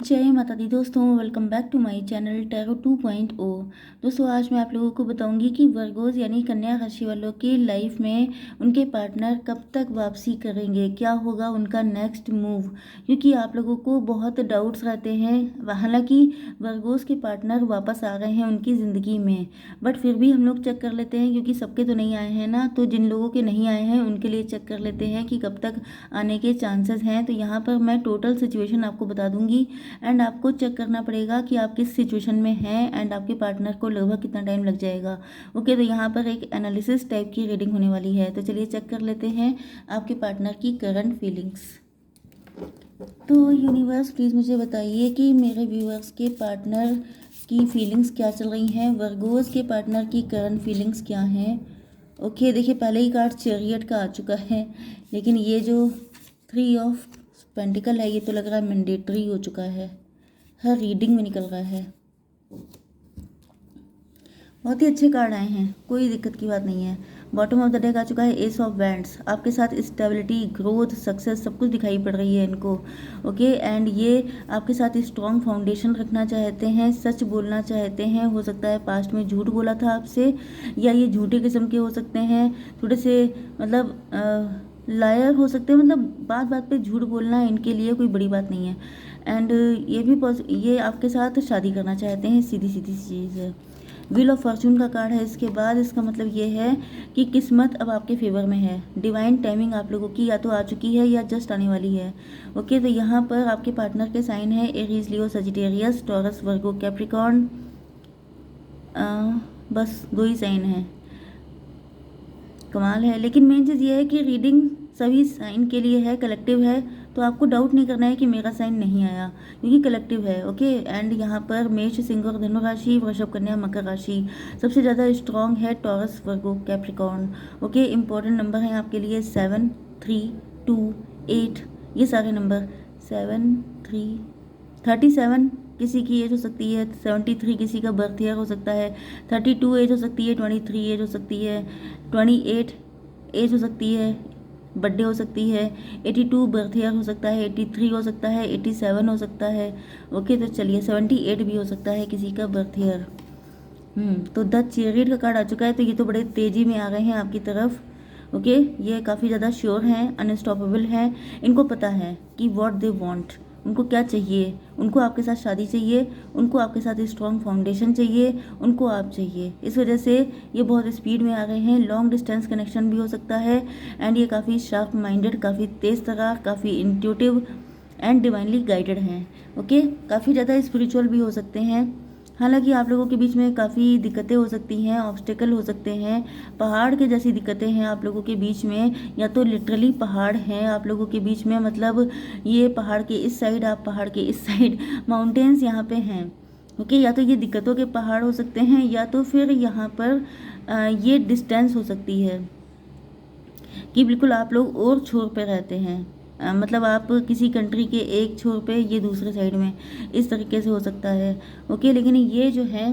जय माता दी दोस्तों, welcome back to my channel tarot 2.0। दोस्तों, आज मैं आप लोगों को बताऊंगी कि वर्गोस यानी कन्या राशि वालों की लाइफ में उनके पार्टनर कब तक वापसी करेंगे, क्या होगा उनका नेक्स्ट मूव। क्योंकि आप लोगों को बहुत डाउट्स रहते हैं। हालांकि वर्गोस के पार्टनर वापस आ रहे हैं उनकी ज़िंदगी में, बट फिर भी हम लोग चेक कर लेते हैं क्योंकि सबके तो नहीं आए हैं ना। तो जिन लोगों के नहीं आए हैं उनके लिए चेक कर लेते हैं कि कब तक आने के चांसेस हैं। तो यहाँ पर मैं टोटल सिचुएशन आपको बता दूंगी एंड आपको चेक करना पड़ेगा कि आप किस सिचुएशन में हैं एंड आपके पार्टनर को लगभग कितना टाइम लग जाएगा। ओके, तो यहाँ पर एक एनालिसिस टाइप की रीडिंग होने वाली है। तो चलिए चेक कर लेते हैं आपके पार्टनर की करंट फीलिंग्स। तो यूनिवर्स प्लीज़ मुझे बताइए कि मेरे व्यूअर्स के पार्टनर की फीलिंग्स क्या चल रही हैं, वर्गोस के पार्टनर की करंट फीलिंग्स क्या हैं। ओके, देखिए पहले ही कार्ड चैरियट का आ चुका है, लेकिन ये जो 3 ऑफ पेंटिकल है ये तो लग रहा है मैंडेटरी हो चुका है, हर रीडिंग में निकल रहा है। बहुत ही अच्छे कार्ड आए हैं, कोई दिक्कत की बात नहीं है। बॉटम ऑफ द डेक आ चुका है एस ऑफ वैंड्स। आपके साथ स्टेबिलिटी, ग्रोथ, सक्सेस सब कुछ दिखाई पड़ रही है इनको। ओके, एंड ये आपके साथ स्ट्रॉन्ग फाउंडेशन रखना चाहते हैं, सच बोलना चाहते हैं। हो सकता है पास्ट में झूठ बोला था आपसे, या ये झूठे किस्म के हो सकते हैं, थोड़े से मतलब लायर हो सकते हैं। मतलब बात बात पे झूठ बोलना इनके लिए कोई बड़ी बात नहीं है। एंड ये आपके साथ शादी करना चाहते हैं, सीधी सीधी सी चीज़ है। व्हील ऑफ फॉर्चून का कार्ड है इसके बाद। इसका मतलब ये है कि किस्मत अब आपके फेवर में है। डिवाइन टाइमिंग आप लोगों की या तो आ चुकी है या जस्ट आने वाली है। ओके, तो यहाँ पर आपके पार्टनर के साइन है एरीज, लियो, सजिटेरियस, टॉरस, वर्गो, कैप्रिकॉर्न। बस 2 ही साइन हैं, कमाल है। लेकिन मेन चीज़ ये है कि रीडिंग सभी साइन के लिए है, कलेक्टिव है। तो आपको डाउट नहीं करना है कि मेरा साइन नहीं आया, क्योंकि कलेक्टिव है। ओके, एंड यहाँ पर मेष, सिंह और धनु राशि, वृषभ, कन्या, मकर राशि सबसे ज़्यादा स्ट्रॉन्ग है, टॉरस, वर्गो, कैप्रिकॉर्न। ओके, इंपॉर्टेंट नंबर हैं आपके लिए 7, 3, 2, 8। ये सारे नंबर 7, 3, 37 किसी की एज हो सकती है, 73 किसी का बर्थ ईयर हो सकता है, 32 एज हो सकती है, 23 एज हो सकती है, 28 एज हो सकती है, बर्थडे हो सकती है, 82 बर्थ ईयर हो सकता है, 83 हो सकता है, 87 हो सकता है। ओके, तो चलिए 78 भी हो सकता है किसी का बर्थ ईयर। तो द चैरियट का कार्ड आ चुका है। तो ये तो बड़े तेज़ी में आ गए हैं आपकी तरफ। ओके, ये काफ़ी ज़्यादा श्योर हैं, अनस्टॉपेबल हैं। इनको पता है कि व्हाट दे वांट, उनको क्या चाहिए। उनको आपके साथ शादी चाहिए, उनको आपके साथ स्ट्रॉन्ग फाउंडेशन चाहिए, उनको आप चाहिए। इस वजह से ये बहुत स्पीड में आ गए हैं। लॉन्ग डिस्टेंस कनेक्शन भी हो सकता है। एंड ये काफ़ी शार्प माइंडेड, काफ़ी तेज़ तर्रार, काफ़ी इंट्यूटिव एंड डिवाइनली गाइडेड हैं। ओके, काफ़ी ज़्यादा स्पिरिचुअल भी हो सकते हैं। हालांकि आप लोगों के बीच में काफ़ी दिक्कतें हो सकती हैं, ऑब्स्टेकल हो सकते हैं, पहाड़ के जैसी दिक्कतें हैं आप लोगों के बीच में, या तो लिटरली पहाड़ हैं आप लोगों के बीच में। मतलब ये पहाड़ के इस साइड, आप पहाड़ के इस साइड, माउंटेन्स यहाँ पे हैं। ओके, या तो ये दिक्कतों के पहाड़ हो सकते हैं, या तो फिर यहाँ पर ये डिस्टेंस हो सकती है कि बिल्कुल आप लोग और छोर पे रहते हैं। मतलब आप किसी कंट्री के एक छोर पे, ये दूसरे साइड में, इस तरीके से हो सकता है। ओके, लेकिन ये जो है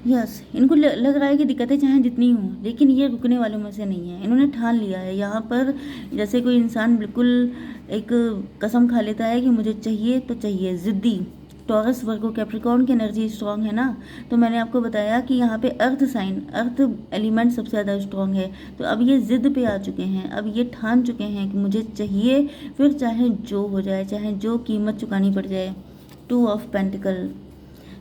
यस, इनको लग रहा है कि दिक्कतें चाहे जितनी हों, लेकिन ये रुकने वालों में से नहीं है। इन्होंने ठान लिया है यहाँ पर। जैसे कोई इंसान बिल्कुल एक कसम खा लेता है कि मुझे चाहिए तो चाहिए, ज़िद्दी। टॉरस, वर्गो, कैप्रिकॉर्न की एनर्जी स्ट्रांग है ना। तो मैंने आपको बताया कि यहाँ पे अर्थ साइन, अर्थ एलिमेंट सबसे ज़्यादा स्ट्रांग है। तो अब ये ज़िद पे आ चुके हैं, अब ये ठान चुके हैं कि मुझे चाहिए, फिर चाहे जो हो जाए, चाहे जो कीमत चुकानी पड़ जाए। 2 ऑफ पेंटिकल।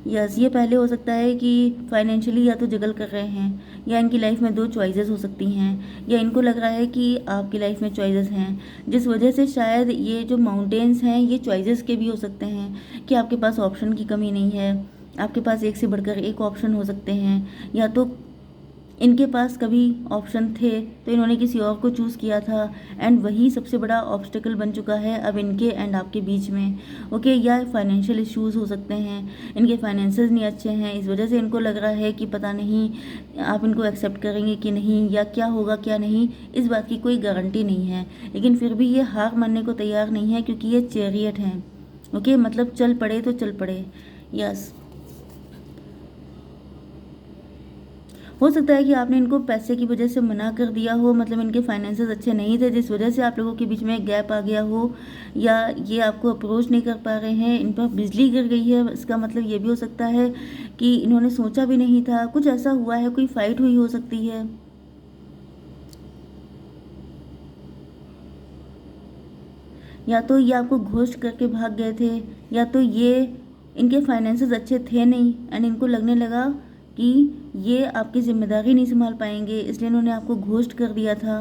यस, ये पहले हो सकता है कि फाइनेंशियली या तो जगल कर रहे हैं, या इनकी लाइफ में 2 चॉइसेस हो सकती हैं, या इनको लग रहा है कि आपकी लाइफ में चॉइसेस हैं, जिस वजह से शायद ये जो माउंटेन्स हैं ये चॉइसेस के भी हो सकते हैं कि आपके पास ऑप्शन की कमी नहीं है। आपके पास एक से बढ़कर एक ऑप्शन हो सकते हैं, या तो इनके पास कभी ऑप्शन थे तो इन्होंने किसी और को चूज़ किया था, एंड वही सबसे बड़ा ऑब्स्टेकल बन चुका है अब इनके एंड आपके बीच में। ओके, या फाइनेंशियल इश्यूज हो सकते हैं, इनके फाइनेंसेस नहीं अच्छे हैं, इस वजह से इनको लग रहा है कि पता नहीं आप इनको एक्सेप्ट करेंगे कि नहीं, या क्या होगा क्या नहीं, इस बात की कोई गारंटी नहीं है। लेकिन फिर भी ये हार मानने को तैयार नहीं है, क्योंकि ये चैरियट हैं। ओके, मतलब चल पड़े तो चल पड़े। यस, हो सकता है कि आपने इनको पैसे की वजह से मना कर दिया हो, मतलब इनके फाइनेंसेस अच्छे नहीं थे जिस वजह से आप लोगों के बीच में एक गैप आ गया हो, या ये आपको अप्रोच नहीं कर पा रहे हैं, इन पर बिजली गिर गई है। इसका मतलब ये भी हो सकता है कि इन्होंने सोचा भी नहीं था, कुछ ऐसा हुआ है, कोई फाइट हुई हो सकती है। या तो ये आपको घोस्ट करके भाग गए थे, या तो ये इनके फाइनेंसेस अच्छे थे नहीं एंड इनको लगने लगा कि ये आपकी जिम्मेदारी नहीं संभाल पाएंगे, इसलिए इन्होंने आपको घोस्ट कर दिया था।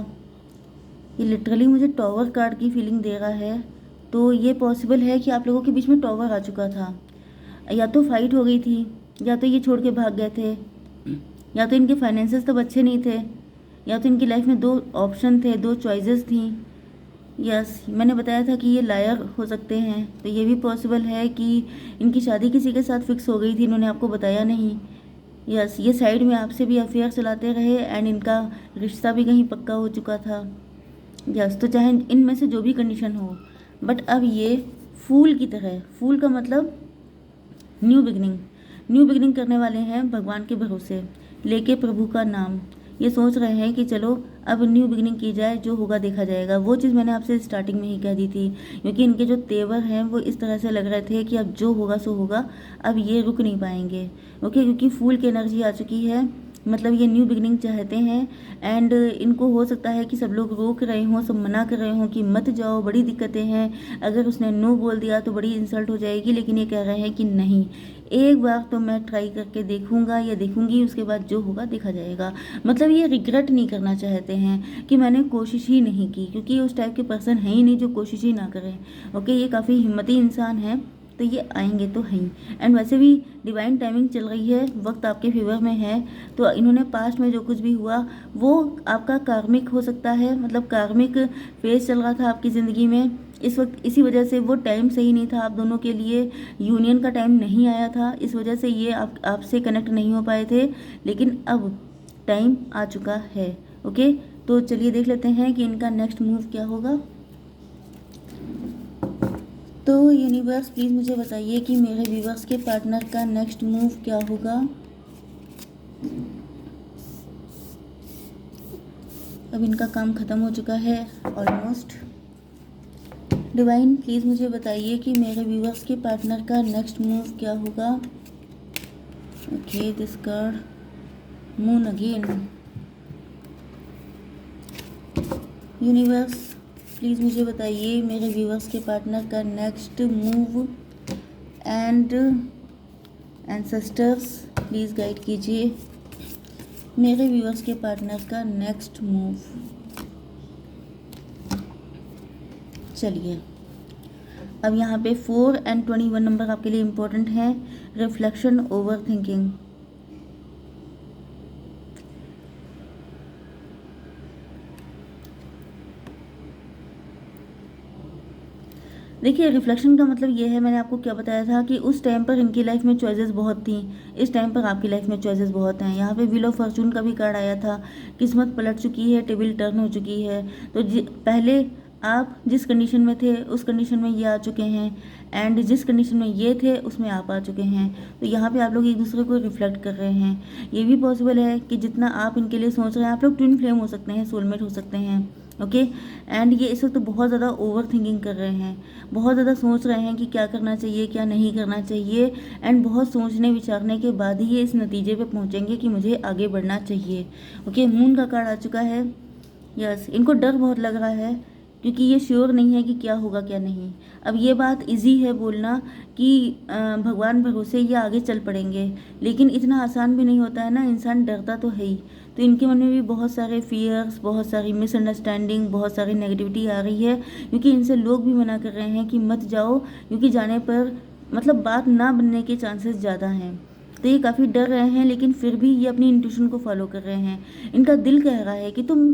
ये लिटरली मुझे टॉवर कार्ड की फीलिंग दे रहा है। तो ये पॉसिबल है कि आप लोगों के बीच में टॉवर आ चुका था, या तो फाइट हो गई थी, या तो ये छोड़ के भाग गए थे, या तो इनके फाइनेंसेस तब अच्छे नहीं थे, या तो इनकी लाइफ में दो ऑप्शन थे, दो चॉइसेस थी। यस, मैंने बताया था कि ये लायर हो सकते हैं, तो ये भी पॉसिबल है कि इनकी शादी किसी के साथ फिक्स हो गई थी, इन्होंने आपको बताया नहीं। यस, ये साइड में आपसे भी अफेयर चलाते रहे एंड इनका रिश्ता भी कहीं पक्का हो चुका था। यस, तो चाहे इनमें से जो भी कंडीशन हो, बट अब ये फूल की तरह, फूल का मतलब न्यू बिगिनिंग करने वाले हैं भगवान के भरोसे, लेके प्रभु का नाम। ये सोच रहे हैं कि चलो अब न्यू बिगिनिंग की जाए, जो होगा देखा जाएगा। वो चीज़ मैंने आपसे स्टार्टिंग में ही कह दी थी, क्योंकि इनके जो तेवर हैं वो इस तरह से लग रहे थे कि अब जो होगा सो होगा, अब ये रुक नहीं पाएंगे। ओके, क्योंकि फूल की एनर्जी आ चुकी है, मतलब ये न्यू बिगिनिंग चाहते हैं एंड इनको हो सकता है कि सब लोग रोक रहे हों, सब मना कर रहे हों कि मत जाओ, बड़ी दिक्कतें हैं, अगर उसने नो बोल दिया तो बड़ी इंसल्ट हो जाएगी, लेकिन ये कह रहे हैं कि नहीं, एक बार तो मैं ट्राई करके देखूंगा या देखूंगी, उसके बाद जो होगा देखा जाएगा। मतलब ये रिग्रेट नहीं करना चाहते हैं कि मैंने कोशिश ही नहीं की, क्योंकि ये उस टाइप के पर्सन है ही नहीं जो कोशिश ही ना करें। ओके, ये काफ़ी हिम्मती इंसान है, तो ये आएंगे तो हैं। एंड वैसे भी डिवाइन टाइमिंग चल रही है, वक्त आपके फेवर में है, तो इन्होंने पास्ट में जो कुछ भी हुआ वो आपका कार्मिक हो सकता है, मतलब कार्मिक फेज चल रहा था आपकी ज़िंदगी में इस वक्त, इसी वजह से वो टाइम सही नहीं था आप दोनों के लिए, यूनियन का टाइम नहीं आया था, इस वजह से ये आपसे कनेक्ट नहीं हो पाए थे, लेकिन अब टाइम आ चुका है। ओके, तो चलिए देख लेते हैं कि इनका नेक्स्ट मूव क्या होगा। तो यूनिवर्स प्लीज़ मुझे बताइए कि मेरे व्यूवर्स के पार्टनर का नेक्स्ट मूव क्या होगा। अब इनका काम ख़त्म हो चुका है ऑलमोस्ट। डिवाइन प्लीज़ मुझे बताइए कि मेरे व्यूवर्स के पार्टनर का नेक्स्ट मूव क्या होगा। Okay, this card moon again. Universe please मुझे बताइए मेरे व्यूवर्स के पार्टनर का next move and ancestors please guide कीजिए मेरे व्यूवर्स के पार्टनर का नेक्स्ट मूव। चलिए, अब यहाँ पे 4 और 21 नंबर आपके लिए इम्पोर्टेंट हैं। Reflection, over thinking. देखिए, रिफ्लेक्शन का मतलब ये है, मैंने आपको क्या बताया था कि उस टाइम पर इनकी लाइफ में चॉइसेस बहुत थी, इस टाइम पर आपकी लाइफ में चॉइसेस बहुत हैं। यहाँ पे व्हील ऑफ फॉर्चून का भी कार्ड आया था, किस्मत पलट चुकी है, टेबल टर्न हो चुकी है। तो पहले आप जिस कंडीशन में थे उस कंडीशन में ये आ चुके हैं, एंड जिस कंडीशन में ये थे उसमें आप आ चुके हैं। तो यहाँ पे आप लोग एक दूसरे को रिफ्लेक्ट कर रहे हैं। ये भी पॉसिबल है कि जितना आप इनके लिए सोच रहे हैं, आप लोग ट्विन फ्लेम हो सकते हैं, सोलमेट हो सकते हैं। ओके, एंड ये इस वक्त तो बहुत ज़्यादा ओवर थिंकिंग कर रहे हैं, बहुत ज़्यादा सोच रहे हैं कि क्या करना चाहिए क्या नहीं करना चाहिए, एंड बहुत सोचने विचारने के बाद ही ये इस नतीजे पे पहुंचेंगे कि मुझे आगे बढ़ना चाहिए। ओके, मून का कार्ड आ चुका है। यस, इनको डर बहुत लग रहा है, क्योंकि ये श्योर नहीं है कि क्या होगा क्या नहीं। अब ये बात इजी है बोलना कि भगवान भरोसे ये आगे चल पड़ेंगे, लेकिन इतना आसान भी नहीं होता है ना, इंसान डरता तो है ही। तो इनके मन में भी बहुत सारे फियर्स, बहुत सारी मिसअंडरस्टैंडिंग, बहुत सारी नेगेटिविटी आ रही है, क्योंकि इनसे लोग भी मना कर रहे हैं कि मत जाओ, क्योंकि जाने पर मतलब बात ना बनने के चांसेस ज़्यादा हैं। तो ये काफ़ी डर रहे हैं, लेकिन फिर भी ये अपनी इंट्यूशन को फॉलो कर रहे हैं। इनका दिल कह रहा है कि तुम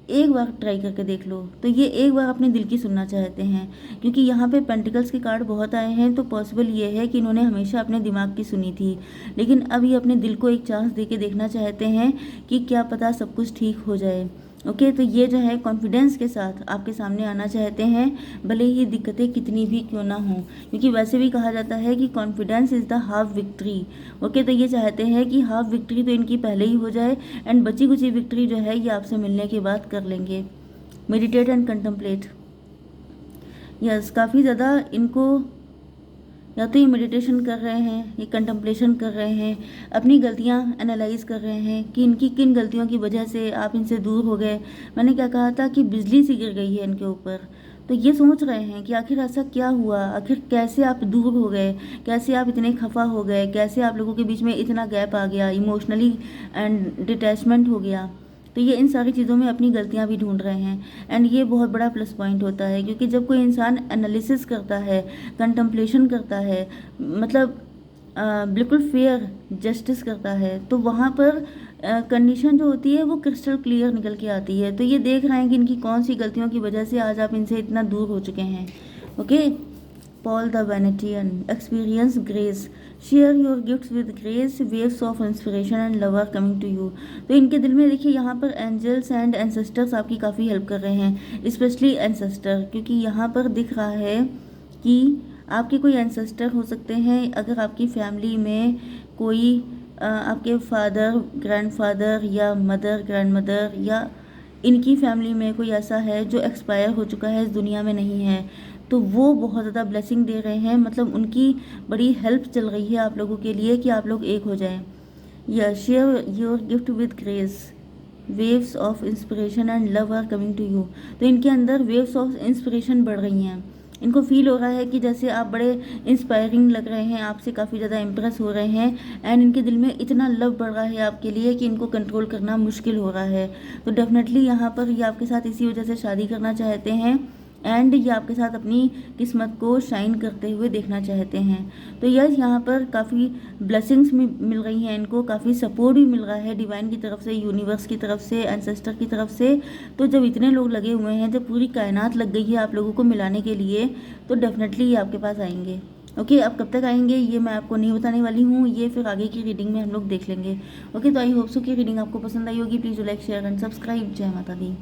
एक बार ट्राई करके देख लो। तो ये एक बार अपने दिल की सुनना चाहते हैं, क्योंकि यहाँ पे पेंटिकल्स के कार्ड बहुत आए हैं, तो पॉसिबल ये है कि इन्होंने हमेशा अपने दिमाग की सुनी थी, लेकिन अब ये अपने दिल को एक चांस दे के देखना चाहते हैं कि क्या पता सब कुछ ठीक हो जाए। ओके, तो ये जो है कॉन्फिडेंस के साथ आपके सामने आना चाहते हैं, भले ही दिक्कतें कितनी भी क्यों ना हों, क्योंकि वैसे भी कहा जाता है कि confidence is the half victory. Okay, तो ये चाहते हैं कि हाफ विक्ट्री तो इनकी पहले ही हो जाए, एंड बची कुची विक्ट्री जो है ये आपसे मिलने के बाद कर लेंगे। मेडिटेट एंड कंtemplate, यस, काफ़ी ज़्यादा इनको, या तो ये मेडिटेशन कर रहे हैं, ये कंtemplation कर रहे हैं, अपनी गलतियाँ एनालाइज कर रहे हैं कि इनकी किन गलतियों की वजह से आप इनसे दूर हो गए। मैंने क्या कहा था कि बिजली सी गिर गई है इनके ऊपर, तो ये सोच रहे हैं कि आखिर ऐसा क्या हुआ, आखिर कैसे आप दूर हो गए, कैसे आप इतने खफा हो गए, कैसे आप लोगों के बीच में इतना गैप आ गया, इमोशनली एंड डिटैचमेंट हो गया। तो ये इन सारी चीज़ों में अपनी गलतियाँ भी ढूंढ रहे हैं, एंड ये बहुत बड़ा प्लस पॉइंट होता है, क्योंकि जब कोई इंसान एनालिसिस करता है, कंtemplation करता है, मतलब बिल्कुल फेयर जस्टिस करता है, तो वहाँ पर कंडीशन जो होती है वो क्रिस्टल क्लियर निकल के आती है। तो ये देख रहे हैं कि इनकी कौन सी गलतियों की वजह से आज आप इनसे इतना दूर हो चुके हैं। Okay, Paul the Venetian, experience grace, share your gifts with grace, waves of inspiration and love are coming to you। तो इनके दिल में देखिए यहाँ पर एंजल्स एंड एंसेस्टर्स आपकी काफ़ी हेल्प कर रहे हैं, स्पेशली एंसेस्टर, क्योंकि यहाँ पर दिख रहा है कि आपके कोई एंसेस्टर हो सकते हैं। अगर आपकी फैमिली में कोई आपके फादर, ग्रैंडफादर या मदर, ग्रैंडमदर, या इनकी फैमिली में कोई ऐसा है जो एक्सपायर हो चुका है, इस दुनिया में नहीं है, तो वो बहुत ज़्यादा ब्लेसिंग दे रहे हैं, मतलब उनकी बड़ी हेल्प चल रही है आप लोगों के लिए कि आप लोग एक हो जाएं। या share your gift with grace, waves of inspiration and love are coming to you. तो इनके अंदर वेव्स ऑफ इंस्पिरेशन बढ़ रही हैं, इनको फील हो रहा है कि जैसे आप बड़े इंस्पायरिंग लग रहे हैं, आपसे काफ़ी ज़्यादा इम्प्रेस हो रहे हैं, एंड इनके दिल में इतना लव बढ़ रहा है आपके लिए कि इनको कंट्रोल करना मुश्किल हो रहा है। तो डेफिनेटली यहाँ पर ये आपके साथ इसी वजह से शादी करना चाहते हैं, एंड ये आपके साथ अपनी किस्मत को शाइन करते हुए देखना चाहते हैं। तो यस, यहाँ पर काफ़ी ब्लेसिंग्स मिल रही हैं इनको, काफ़ी सपोर्ट भी मिल रहा है डिवाइन की तरफ से, यूनिवर्स की तरफ से, एंसेस्टर की तरफ से। तो जब इतने लोग लगे हुए हैं, जब पूरी कायनात लग गई है आप लोगों को मिलाने के लिए, तो डेफिनेटली ये आपके पास आएंगे। ओके, अब कब तक आएंगे ये मैं आपको नहीं बताने वाली हूँ, ये फिर आगे की रीडिंग में हम लोग देख लेंगे। ओके, तो आई होप सो कि रीडिंग आपको पसंद आई होगी। Please like, share and subscribe. जय माता दी।